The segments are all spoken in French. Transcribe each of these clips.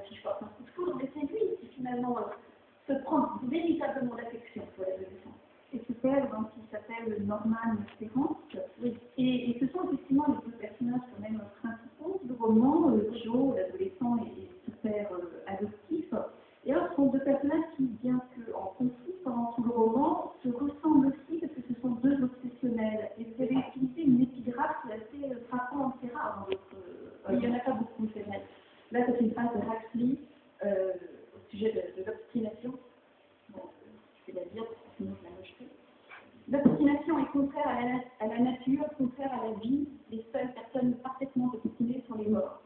si je porte un coup de foudre, mais c'est lui qui finalement se prend véritablement d'affection pour l'adolescent. Et ce père, donc, il s'appelle Norman Ferrand. Oui. Et ce sont effectivement les deux personnages quand même principaux du roman. Joe, l'adolescent, et ce père adoptif. Et alors, ce sont deux personnages qui, bien qu'en conflit pendant tout le roman, se ressemblent aussi parce que ce sont deux obsessionnels. Et vous avez utilisé une épigraphe qui est assez frappante, c'est rare dans votre... il n'y en a pas beaucoup, c'est vrai. Là, c'est une phrase de Huxley au sujet de l'obstination. Bon, je vais la dire, parce que sinon je la mocherai. L'obstination est contraire à la nature, contraire à la vie. Les seules personnes parfaitement obstinées sont les morts.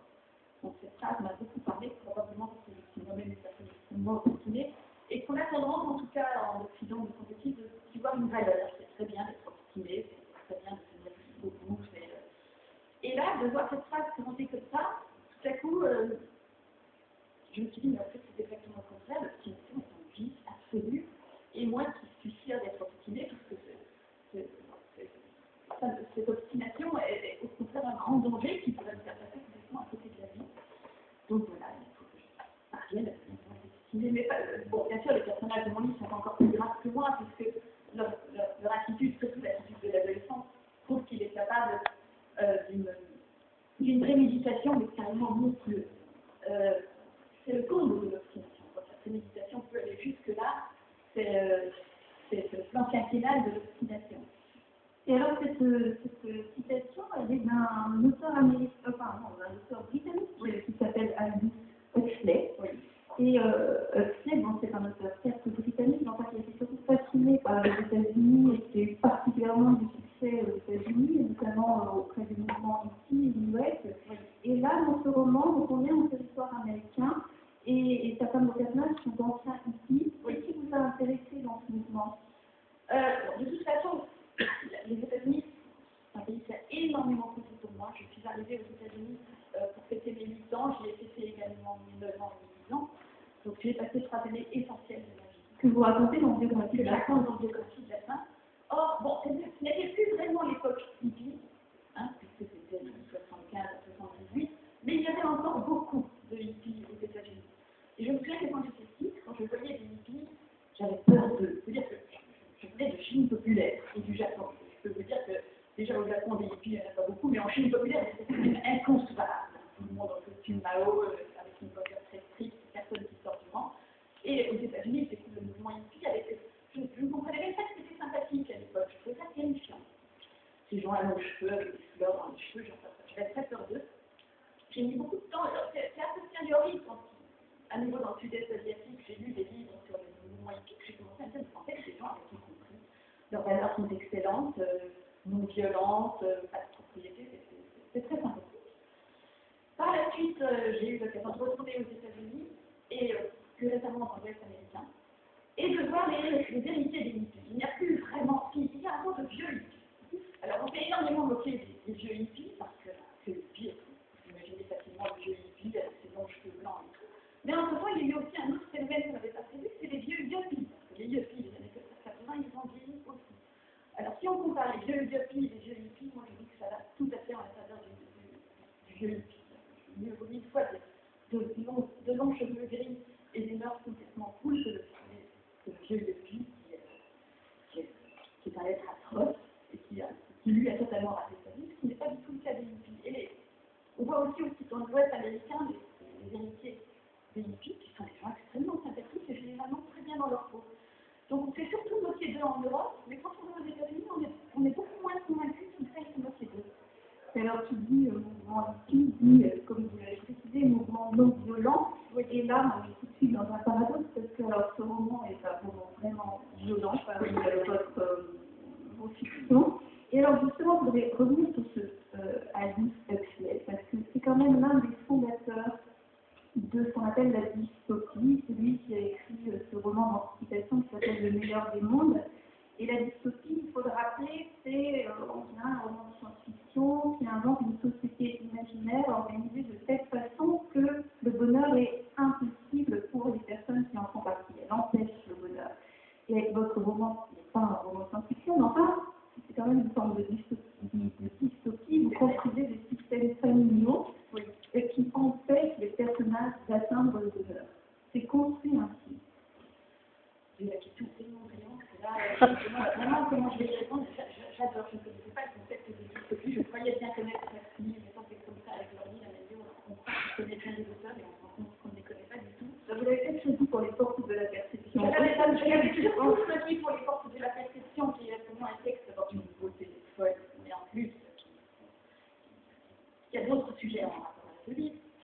Donc cette phrase m'a beaucoup parlé, probablement parce que je suis moi-même une personne extrêmement obstinée, et qu'on a tendance, en tout cas en Occident, de son petit, d'y voir une valeur. C'est très bien d'être obstiné, c'est très bien de tenir jusqu'au bout. Et là, de voir cette phrase présentée comme ça, tout à coup, je me suis dit, mais en fait, c'est exactement le contraire. L'obstination est un vice absolu. Et moi qui suis fière d'être obstinée, parce que cette obstination est au contraire un grand danger qui pourrait me faire passer complètement à côté de la vie. Donc voilà, il faut que je parvienne à être obstinée. Mais bon, bien sûr, les personnages de mon livre sont encore plus graves que moi, puisque leur attitude, surtout l'attitude de l'adolescent, prouve qu'il est capable d'une préméditation, mais carrément monstrueuse. C'est le comble de l'obstination. Quand la préméditation peut aller jusque-là, c'est le plan quinquennal de l'obstination. Et alors, cette citation, elle est d'un auteur américain, d'un auteur britannique qui s'appelle Aldous Huxley. Oui. Et Huxley, bon, c'est un auteur certes britannique, mais enfin, qui a été surtout fasciné par les États-Unis et qui a eu particulièrement du succès aux États-Unis, notamment auprès du mouvement hippie et New Wave. Oui. Et là, dans ce roman, donc, on est en territoire américain et certains de nos personnages sont d'anciens hippies. Oui. Qu'est-ce qui vous a intéressé dans ce mouvement? De toute façon, les États-Unis, c'est un pays qui a énormément compté pour moi. Je suis arrivée aux États-Unis pour fêter mes 8 ans. J'y ai fêté également 9 ans et 10 ans. Donc j'ai passé 3 années essentielles de ma vie. Que vous racontez dans le biographie de la fin, dans le biographie de la fin. Or, bon, ce n'était plus vraiment l'époque hippie, puisque c'était de 75 à 78, mais il y avait encore beaucoup de hippies aux États-Unis. Et je me souviens que quand j'étais petite, quand je voyais des hippies, j'avais peur d'eux. C'est-à-dire que je venais de Chine populaire et du Japon. Je peux vous dire que déjà au Japon, des hippies, il n'y en a pas beaucoup, mais en Chine populaire, c'est inconcevable. Tout le monde en costume Mao, avec une posture très stricte, personne qui sort du rang. Et aux États-Unis, c'est le mouvement hippie, je ne comprenais même pas que c'était sympathique à l'époque. Je trouvais ça terrifiant. Ces gens à longs cheveux, avec des fleurs dans les cheveux, j'avais très peur d'eux. J'ai mis beaucoup de temps, c'est un peu sérieux quand, à nouveau dans le sud-est asiatique, j'ai lu des livres sur le mouvement hippie, j'ai commencé à me dire, en fait, ces gens avaient tout compris. Leurs valeurs sont excellentes, non violentes, pas de propriété, c'est très sympathique. Par la suite, j'ai eu l'occasion de retourner aux États-Unis et plus récemment dans l'Ouest américain, et de voir les héritiers des hippies. Il n'y a plus vraiment, il y a un peu de vieux hippies. Alors on s'est énormément moqué des vieux hippies, parce que c'est le pire. Vous imaginez facilement le vieux hippie avec ses longs cheveux blancs et tout. Mais en même temps, il y a eu aussi un autre phénomène qu'on n'avait pas prévu, c'est les vieux yuppies. Parce que les yuppies des années 80, ils ont vieilli aussi. Alors si on compare les vieux yuppies et les vieux hippies, moi je dis que ça va tout à fait en la faveur du vieux hippie. Mieux vaut une fois de longs cheveux gris et des mœurs complètement cool que le vieux hippie qui est un être atroce et qui lui a totalement raté sa vie, ce qui n'est pas du tout le cas des hippies. Et on voit aussi dans l'Ouest américain les héritiers des hippies qui sont des gens extrêmement sympathiques et généralement très bien dans leur peau. Donc on s'est surtout moqué d'eux en Europe, mais quand on va aux États-Unis, on est beaucoup moins convaincus qu'ils fassent se moquer d'eux. Et alors tu dis mouvement hippie, dit, comme vous l'avez précisé, mouvement non violent. Et là, je suis tout de suite dans un paradoxe parce que alors, ce roman est un roman vraiment violent parmi vos fictions. Et alors justement, je voudrais revenir sur ce Aldous Huxley, parce que c'est quand même l'un des fondateurs de ce qu'on appelle la dystopie, celui qui a écrit ce roman d'anticipation qui s'appelle Le meilleur des mondes. Et la dystopie, il faut le rappeler, c'est un roman de science-fiction qui invente une société imaginaire organisée de telle façon que le bonheur est impossible pour les personnes qui en font partie. Elle empêche le bonheur. Et votre roman, ce n'est pas un roman de science-fiction, mais enfin, c'est quand même une forme de dystopie. Vous construisez des systèmes familiaux qui empêchent les personnages a d'atteindre le bonheur. C'est construit ainsi. C'est la question tellement brillante que là, je me demande vraiment comment je vais y répondre. J'adore, je ne connaissais pas le concept de dystopie. Je croyais bien connaître la famille, mais quand c'est comme ça avec l'ordi, la météo, on croit qu'on connaît bien les auteurs et on se rend compte qu'on ne les connaît pas du tout. Vous avez peut-être choisi pour les portes de la perception. J'avais toujours choisi pour les portes